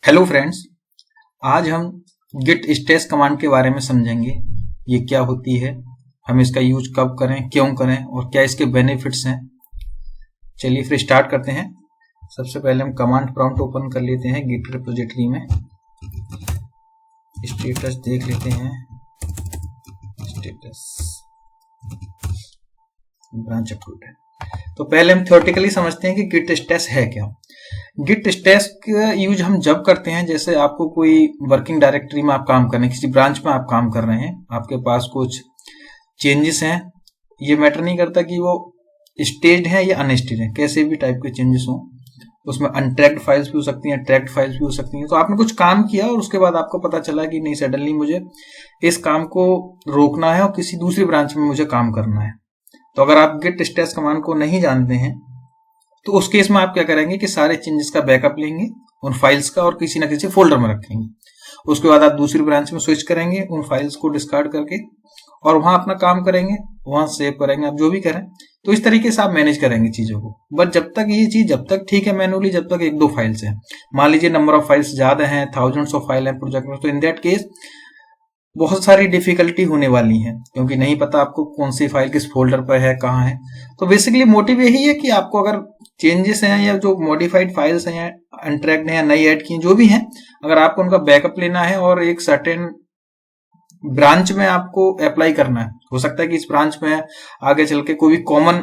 Hello friends, आज हम Git stage command के बारे में समझेंगे। ये क्या होती है, हम इसका यूज कब करें, क्यों करें और क्या इसके बेनिफिट्स हैं। चलिए फिर स्टार्ट करते हैं। सबसे पहले हम कमांड प्रॉम्प्ट ओपन कर लेते हैं गिट रिपोजिटरी में। स्टेटस देख लेते हैं। Status branch update. तो पहले हम थ्योरेटिकली समझते हैं कि गिट स्टेस है क्या। गिट स्टेस का यूज हम जब करते हैं, जैसे आपको कोई वर्किंग डायरेक्टरी में आप काम कर रहे हैं, किसी ब्रांच में आप काम कर रहे हैं, आपके पास कुछ चेंजेस हैं। ये मैटर नहीं करता कि वो स्टेज्ड है या अनस्टेज्ड है, कैसे भी टाइप के चेंजेस हों। उसमें अनट्रैक्ड फाइल्स भी हो सकती हैं, ट्रैक्ड फाइल्स भी हो सकती हैं। तो आपने कुछ काम किया और उसके बाद आपको पता चला कि नहीं, सडनली मुझे इस काम को रोकना है और किसी दूसरी ब्रांच में मुझे काम करना है। तो अगर आप गिट स्टेस कमांड को नहीं जानते हैं तो उस केस में आप क्या करेंगे कि सारे चेंजेस का बैकअप लेंगे उन फाइल्स का और किसी ना किसी फोल्डर में रखेंगे। उसके बाद आप दूसरी ब्रांच में स्विच करेंगे उन फाइल्स को डिस्कार्ड करके और वहां अपना काम करेंगे, वहां सेव करेंगे, आप जो भी करें। तो इस तरीके से आप मैनेज करेंगे चीजों को। बट जब तक ये चीज जब तक ठीक है मैनुअली, जब तक एक दो फाइल्स हैं, मान लीजिए नंबर ऑफ फाइल्स ज्यादा हैं, थाउजेंड्स ऑफ फाइल है प्रोजेक्ट में, तो इन दैट केस बहुत सारी डिफिकल्टी होने वाली है, क्योंकि नहीं पता आपको कौन सी फाइल किस फोल्डर पर है, कहाँ है। तो बेसिकली मोटिव यही है कि आपको अगर चेंजेस हैं या जो मॉडिफाइड फाइल्स हैं या अनट्रैक्ड हैं या नई ऐड की जो भी हैं, अगर आपको उनका बैकअप लेना है और एक सर्टेन ब्रांच में आपको अप्लाई करना है, हो सकता है कि इस ब्रांच में आगे चल के कोई भी कॉमन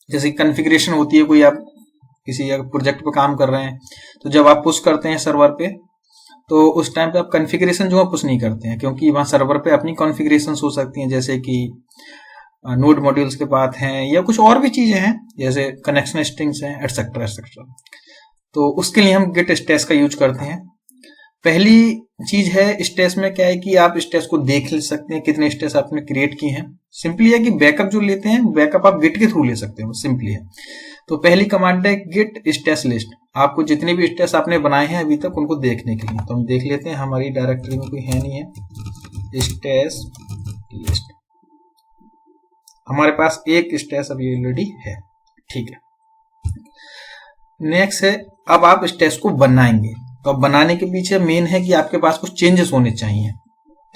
जैसे कॉन्फ़िगरेशन होती है, कोई आप किसी प्रोजेक्ट पे काम कर रहे हैं, तो जब आप पुश करते हैं सर्वर पे, तो उस टाइम पे आप कॉन्फ़िगरेशन जो है पुश नहीं करते हैं, क्योंकि वहां सर्वर पे अपनी कॉन्फ़िगरेशन हो सकती हैं, जैसे कि नोड मॉड्यूल्स के पास हैं या कुछ और भी चीजें हैं, जैसे कनेक्शन स्ट्रिंग्स हैं, एटसेट्रा एटसेट्रा। तो उसके लिए हम गिट स्टेस का यूज करते हैं। पहली चीज है स्टेस में क्या है कि आप स्टेस को देख ले सकते हैं, कितने स्टेस आपने क्रिएट किए हैं। सिंपली है कि बैकअप जो लेते हैं, बैकअप आप गिट के थ्रू ले सकते हैं, सिंपली है। तो पहली कमांड है गिट स्टेस लिस्ट। आपको जितने भी स्टेस आपने बनाए हैं अभी तक, उनको देखने के लिए, तो हम देख लेते हैं। हमारी डायरेक्टरी में कोई है नहीं है स्टेस लिस्ट, हमारे पास एक स्टेस अभी ऑलरेडी है, ठीक है। नेक्स्ट है, अब आप स्टेस को बनाएंगे, तो अब बनाने के पीछे मेन है कि आपके पास कुछ चेंजेस होने चाहिए।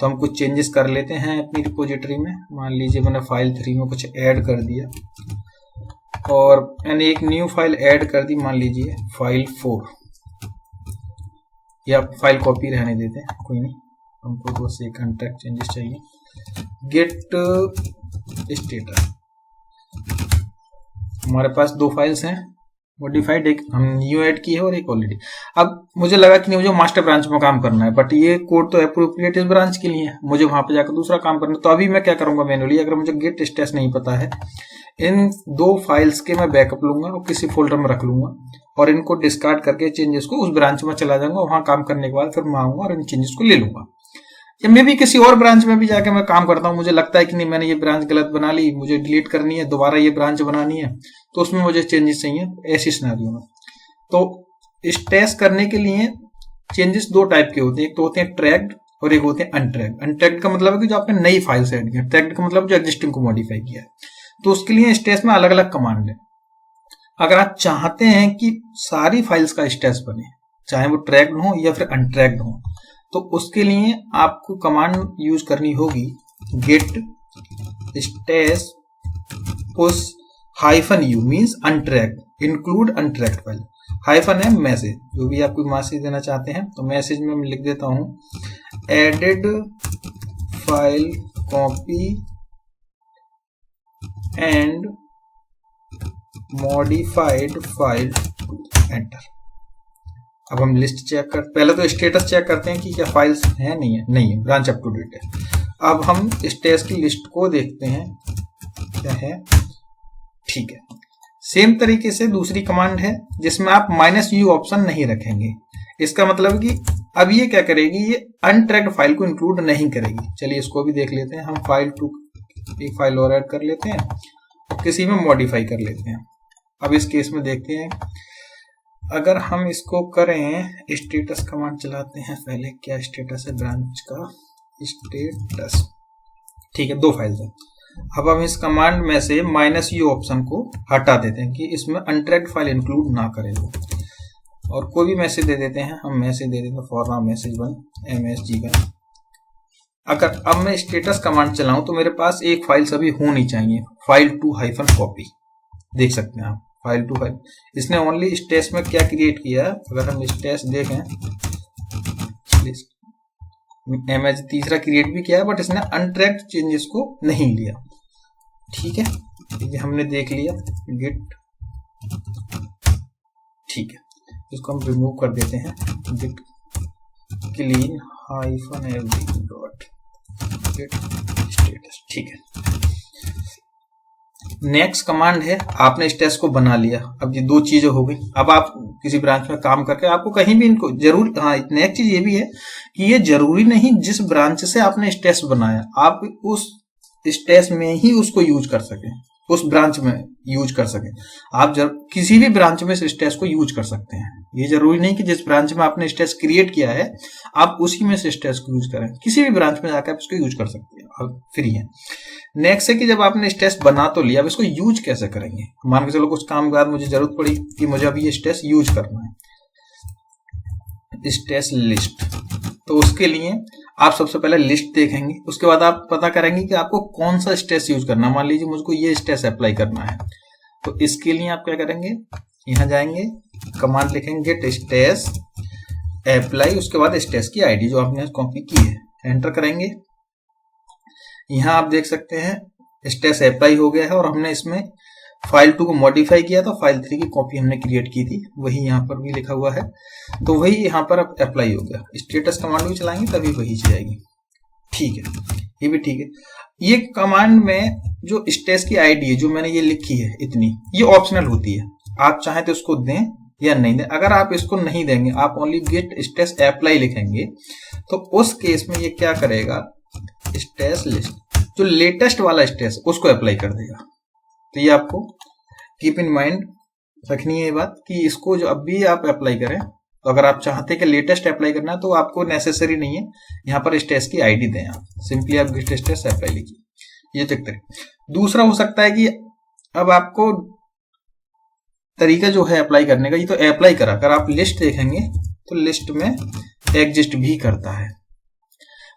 तो हम कुछ चेंजेस कर लेते हैं अपनी रिपोजिटरी में। मान लीजिए मैंने फाइल 3 में कुछ ऐड कर दिया और मैंने एक न्यू फाइल ऐड कर दी, मान लीजिए फाइल 4, या फाइल कॉपी रहने देते हैं, कोई नहीं, हमको बस एक कॉन्ट्रैक्ट चेंजेस चाहिए। गेट स्टेटस, हमारे पास दो फाइल्स हैं मॉडिफाइड, एक हम न्यू ऐड की है और एक ऑलरेडी। अब मुझे लगा कि नहीं, मुझे मास्टर ब्रांच में काम करना है, बट ये कोड तो अप्रोप्रिएट इस ब्रांच के लिए है, मुझे वहां पे जाकर दूसरा काम करना है। तो अभी मैं क्या करूंगा मैनुअली, अगर मुझे गिट स्टेस नहीं पता है, इन दो फाइल्स के मैं बैकअप लूंगा और किसी फोल्डर में रख लूंगा और इनको डिस्कार्ड करके चेंजेस को उस ब्रांच में चला जाऊंगा। वहां काम करने के बाद फिर मैं आऊंगा और इन चेंजेस को ले लूंगा। या मे भी किसी और ब्रांच में भी जाके मैं काम करता हूँ, मुझे लगता है कि नहीं, मैंने ये ब्रांच गलत बना ली, मुझे डिलीट करनी है, दोबारा ये ब्रांच बनानी है, तो उसमें मुझे चेंजेस चाहिए, ऐसी सिनेरियो में। तो स्टेस करने के लिए चेंजेस दो टाइप के होते हैं, एक तो होते हैं ट्रैक्ड और एक होते हैं अनट्रैक्ड। अनट्रैक्ड का मतलब है कि जो आपने नई फाइल्स ऐड किया, ट्रैक्ड का मतलब जो एग्जिस्टिंग को मॉडिफाई किया है। तो उसके लिए स्टेस में अलग अलग कमांड है। अगर आप चाहते हैं कि सारी फाइल्स का स्टेस बने, चाहे वो ट्रैक्ड हो या फिर अनट्रैक्ड हो, तो उसके लिए आपको कमांड यूज करनी होगी git stash push -u means untracked, include untracked file. Hyphen है मैसेज, जो भी आप कोई मैसेज देना चाहते हैं, तो मैसेज में मैं लिख देता हूं added file copy and modified file to enter. अब हम लिस्ट चेक कर, पहले तो स्टेटस चेक करते हैं कि क्या फाइल्स है, नहीं है, नहीं है, ब्रांच अप टू डेट है। अब हम स्टेटस की लिस्ट को देखते हैं क्या है, ठीक है। सेम तरीके से दूसरी कमांड है जिसमें आप -u ऑप्शन नहीं रखेंगे। इसका मतलब कि अब ये क्या करेगी, ये अनट्रैक्ड फाइल को इंक्लूड नहीं करेगी। चलिए इसको भी देख लेते हैं। हम फाइल 2 एक फाइल और ऐड कर लेते हैं, किसी में मॉडिफाई कर लेते हैं। अब इस केस में देखते हैं, अगर हम इसको करें, स्टेटस कमांड चलाते हैं पहले। क्या स्टेटस है ब्रांच का, स्टेटस, ठीक है, दो फाइल्स हैं। अब हम इस कमांड में से -u ऑप्शन को हटा देते हैं कि इसमें अनट्रैक्ड फाइल इंक्लूड ना करें। और कोई भी मैसेज दे देते हैं, हम मैसेज दे देते हैं फॉर नाउ मैसेज 1 msg1। अगर अब मैं स्टेटस कमांड चलाऊं तो मेरे पास एक फाइल सभी होनी चाहिए, file2 copy। देख सकते हैं आप file2 फाइल, इसने ओनली स्टेस में क्या क्रिएट किया है। अगर हम स्टेस देखें, एमएच तीसरा क्रिएट भी किया है, बट इसने अनट्रैक्ड चेंजेस को नहीं लिया। ठीक है, ये हमने देख लिया गिट। ठीक है, इसको हम रिमूव कर देते हैं, git clean -fd dot git status. ठीक है, नेक्स्ट कमांड है, आपने स्टेटस को बना लिया। अब ये दो चीजें हो गई। अब आप किसी ब्रांच में काम करके आपको कहीं भी इनको जरूर, हाँ नेक्स्ट चीज ये भी है कि ये जरूरी नहीं जिस ब्रांच से आपने स्टेटस बनाया आप उस स्टेटस में ही उसको यूज कर सके, उस ब्रांच में यूज कर सके। आप किसी भी ब्रांच में से स्टेटस को यूज कर सकते हैं। ये जरूरी नहीं कि जिस ब्रांच में आपने स्टेटस क्रिएट किया है आप उसी में से स्टेटस को यूज करें, किसी भी ब्रांच में जाकर आप इसको यूज कर सकते हैं, आप फ्री है। नेक्स्ट है कि जब आपने स्टेटस बना तो लिया, अब इसको यूज कैसे करेंगे। मान के चलो कुछ काम के बाद मुझे जरूरत पड़ी कि मुझे अब ये स्टेटस यूज करना है, स्टेटस लिस्ट। तो उसके लिए आप सबसे पहले लिस्ट देखेंगे, उसके बाद आप पता करेंगे कि आपको कौन सा स्टेटस यूज करना है। मान लीजिए मुझको ये स्टेटस अप्लाई करना है, तो इसके लिए आप क्या करेंगे, यहां जाएंगे, कमांड लिखेंगे गेट स्टेटस अप्लाई, उसके बाद स्टेटस की आईडी जो आपने कॉपी की है एंटर करेंगे। यहां आप देख सकते हैं स्टेटस अप्लाई हो गया है और हमने इसमें file2 को मॉडिफाई किया था, file3 की कॉपी हमने क्रिएट की थी, वही यहाँ पर भी लिखा हुआ है, तो वही यहाँ पर अब अप्लाई हो गया। स्टेटस कमांड भी चलाएंगे तभी वही जाएगी। ठीक है, ये भी ठीक है। ये कमांड में जो स्टेटस की आईडी है जो मैंने ये लिखी है इतनी, ये ऑप्शनल होती है, आप चाहे तो इसको दें या नहीं दें। अगर आप इसको नहीं देंगे, आप ओनली गेट स्टेटस अप्लाई लिखेंगे, तो उस केस में ये क्या करेगा, स्टेटस लिस्ट जो लेटेस्ट वाला स्टेटस उसको अप्लाई कर देगा। तो ये आपको कीप इन माइंड रखनी है ये बात कि इसको जो अब भी आप अप्लाई करें, तो अगर आप चाहते हैं कि लेटेस्ट अप्लाई करना है तो आपको नेसेसरी नहीं है यहाँ पर स्टेटस की आईडी दें, आप सिंपली आप गेट स्टेटस अप्लाई लिखिए। ये चेक करें। दूसरा हो सकता है कि अब आपको तरीका जो है अप्लाई करने का, ये तो अप्लाई करा कर आप लिस्ट देखेंगे तो लिस्ट में एग्जिस्ट भी करता है,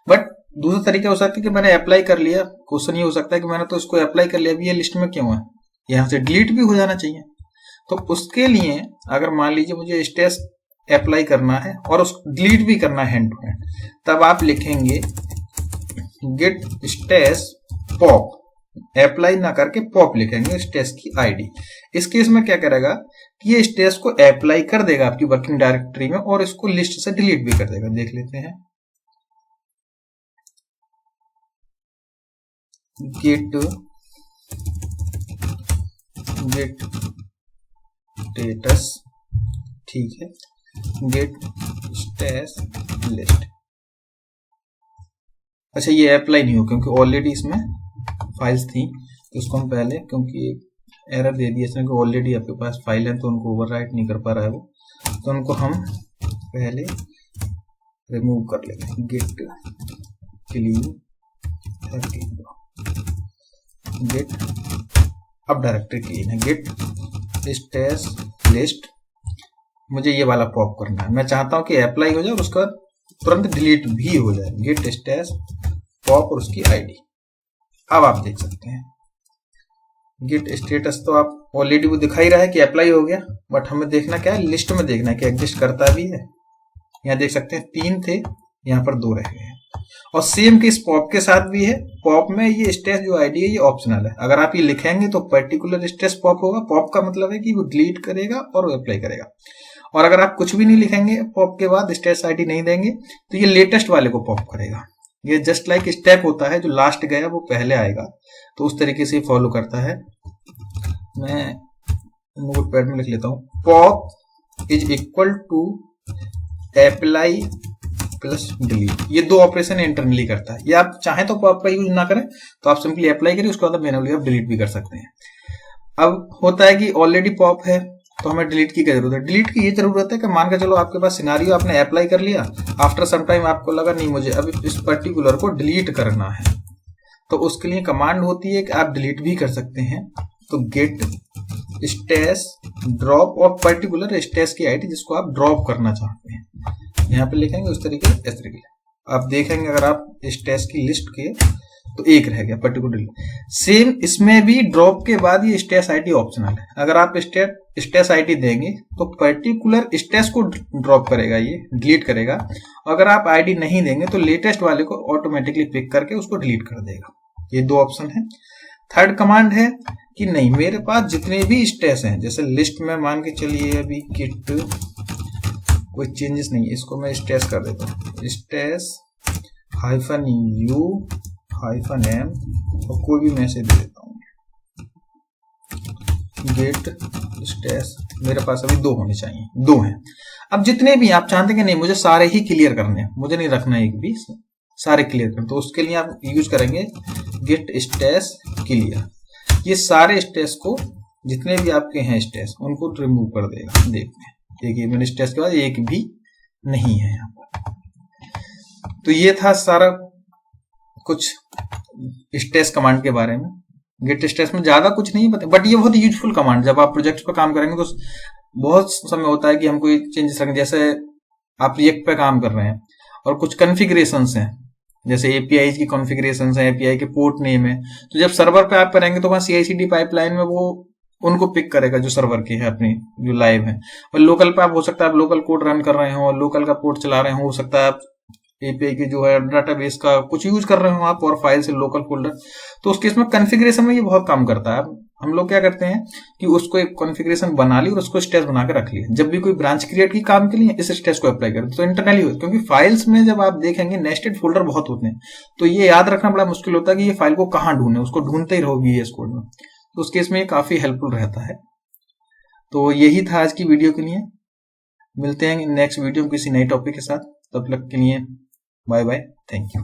बट दूसरा तरीका हो सकता है कि मैंने अप्लाई कर लिया, क्वेश्चन ये हो सकता है कि मैंने तो इसको अप्लाई कर लिया, अभी ये लिस्ट में क्यों है, यहां से डिलीट भी हो जाना चाहिए। तो उसके लिए अगर मान लीजिए मुझे स्टेटस अप्लाई करना है और उस डिलीट भी करना है हैंड टू हैंड, तब आप लिखेंगे गेट स्टेटस पॉप, अप्लाई ना करके पॉप लिखेंगे स्टेटस की आईडी। इस केस में क्या करेगा कि ये स्टेटस को अप्लाई कर देगा आपकी वर्किंग डायरेक्टरी में और इसको लिस्ट से डिलीट भी कर देगा। देख लेते हैं, गेट स्टेटस, ठीक है, गेट स्टेटस लिस्ट। अच्छा, ये अप्लाई नहीं हो क्योंकि ऑलरेडी इसमें फाइल्स थी, तो इसको हम पहले, क्योंकि एरर दे दिया इसमें कि ऑलरेडी आपके पास फाइल है तो उनको ओवरराइट नहीं कर पा रहा है वो, तो उनको हम पहले रिमूव कर लेंगे। गेट क्लीन गेट, अब डायरेक्टरी क्लीन है, गेट स्टेटस लिस्ट। मुझे ये वाला पॉप करना है, मैं चाहता हूं कि अप्लाई हो जाए और उसका तुरंत डिलीट भी हो जाए। गेट स्टेटस पॉप और उसकी आईडी। अब आप देख सकते हैं गेट स्टेटस तो आप ऑलरेडी वो दिखाई रहा है कि अप्लाई हो गया, बट हमें देखना क्या है, लिस्ट में देखना है कि एग्जिस्ट करता भी है। यहाँ देख सकते हैं 3 थे, यहाँ पर 2 रह गए हैं। और सेम केस पॉप के साथ भी है। पॉप में ये स्टेटस जो आईडी है ये ऑप्शनल है, अगर आप ये लिखेंगे तो पर्टिकुलर स्टेटस पॉप होगा। पॉप का मतलब है कि वो डिलीट करेगा और अप्लाई करेगा, और अगर आप कुछ भी नहीं लिखेंगे पॉप के बाद, स्टेटस आईडी नहीं देंगे, तो ये लेटेस्ट वाले को पॉप करेगा। ये जस्ट लाइक स्टेप होता है, जो लास्ट गया वो पहले आएगा, तो उस तरीके से फॉलो करता है। मैं नोटपैड में लिख लेता हूं, pop is equal to apply plus delete. ये 2 ऑपरेशन इंटरनली करता है। ये आप चाहें तो पॉप का यूज ना करें, तो आप सिंपली अप्लाई करिए, उसके बाद मैन्युअली आप डिलीट भी कर सकते हैं। अब होता है कि ऑलरेडी पॉप है तो हमें डिलीट की क्या जरूरत है। डिलीट की ये जरूरत है कि मान के चलो आपके पास सिनारियो, आपने अप्लाई कर लिया, आफ्टर सम टाइम आपको लगा नहीं मुझे अब इस पर्टिकुलर को डिलीट करना है, तो उसके लिए कमांड होती है कि आप डिलीट भी कर सकते हैं। तो गेट स्टेस ड्रॉप और पर्टिकुलर स्टेस की आईडी जिसको आप ड्रॉप करना चाहते हैं, यहाँ पे लिखेंगे उस तरीके इस तरीके। आप देखेंगे अगर आप स्टेस की लिस्ट किए तो एक रह गया पर्टिकुलरली। सेम इसमें भी ड्रॉप के बाद ये स्टेस आईडी ऑप्शनल है। अगर आप स्टेस आईडी देंगे तो पर्टिकुलर स्टेस को ड्रॉप करेगा, ये डिलीट करेगा। अगर आप आईडी नहीं देंगे तो लेटेस्ट वाले को ऑटोमेटिकली पिक करके उसको डिलीट कर देगा। ये दो ऑप्शन है। थर्ड कमांड है कि नहीं, मेरे पास जितने भी स्टेस हैं, जैसे लिस्ट में मान के चलिए अभी किट कोई चेंजेस नहीं है, इसको मैं स्टेस कर देता हूँ, स्टेस -u -m और कोई भी मैसेज दे देता हूँ, गेट स्टेस। मेरे पास अभी 2 होने चाहिए, 2 हैं। अब जितने भी आप चाहते हैं कि नहीं मुझे सारे ही क्लियर करने हैं, मुझे नहीं रखना एक भी, सारे क्लियर करने, तो उसके लिए आप यूज करेंगे गेट स्टेस क्लियर। ये सारे स्टेस को जितने भी आपके हैं स्टेस उनको रिमूव कर देगा। देखिए मैंने स्टेस के बाद एक भी नहीं है यहाँ पर। तो ये था सारा कुछ स्टेस कमांड के बारे में। गेट स्टेस में ज्यादा कुछ नहीं पता, बट ये बहुत यूजफुल कमांड, जब आप प्रोजेक्ट पर काम करेंगे तो बहुत समय होता है कि हम कोई चेंजेस रखें। जैसे आप रिएक्ट पे काम कर रहे हैं और कुछ कॉन्फ़िगरेशंस हैं, जैसे एपीआई की कॉन्फ़िगरेशंस हैं, एपीआई के पोर्ट नेम है, तो जब सर्वर पे आप करेंगे तो वहां CI/CD पाइपलाइन में वो उनको पिक करेगा जो सर्वर के है अपनी जो लाइव है। और लोकल पे आप हो सकता है आप लोकल कोड रन कर रहे हो और लोकल का पोर्ट चला रहे हो सकता है आप एपीआई के जो है डाटाबेस का कुछ यूज कर रहे हो आप और फाइल से लोकल फोल्डर, तो उस केस में कॉन्फ़िगरेशन में ये बहुत काम करता है। हम लोग क्या करते हैं कि उसको एक कॉन्फ़िगरेशन बना ली और उसको स्टेस बना के रख लिया, जब भी कोई ब्रांच क्रिएट की काम के लिए इस स्टेस को अप्लाई करते तो इंटरनली हो, क्योंकि फाइल्स में जब आप देखेंगे नेस्टेड फोल्डर बहुत होते हैं, तो ये याद रखना बड़ा मुश्किल होता है कि ये फाइल को कहाँ ढूंढे, उसको ढूंढते ही रहो VS कोड में, तो उस केस में ये काफी हेल्पफुल रहता है। तो यही था आज की वीडियो के लिए। मिलते हैं नेक्स्ट वीडियो में किसी नए टॉपिक के साथ, तब तक के लिए बाय बाय, थैंक यू।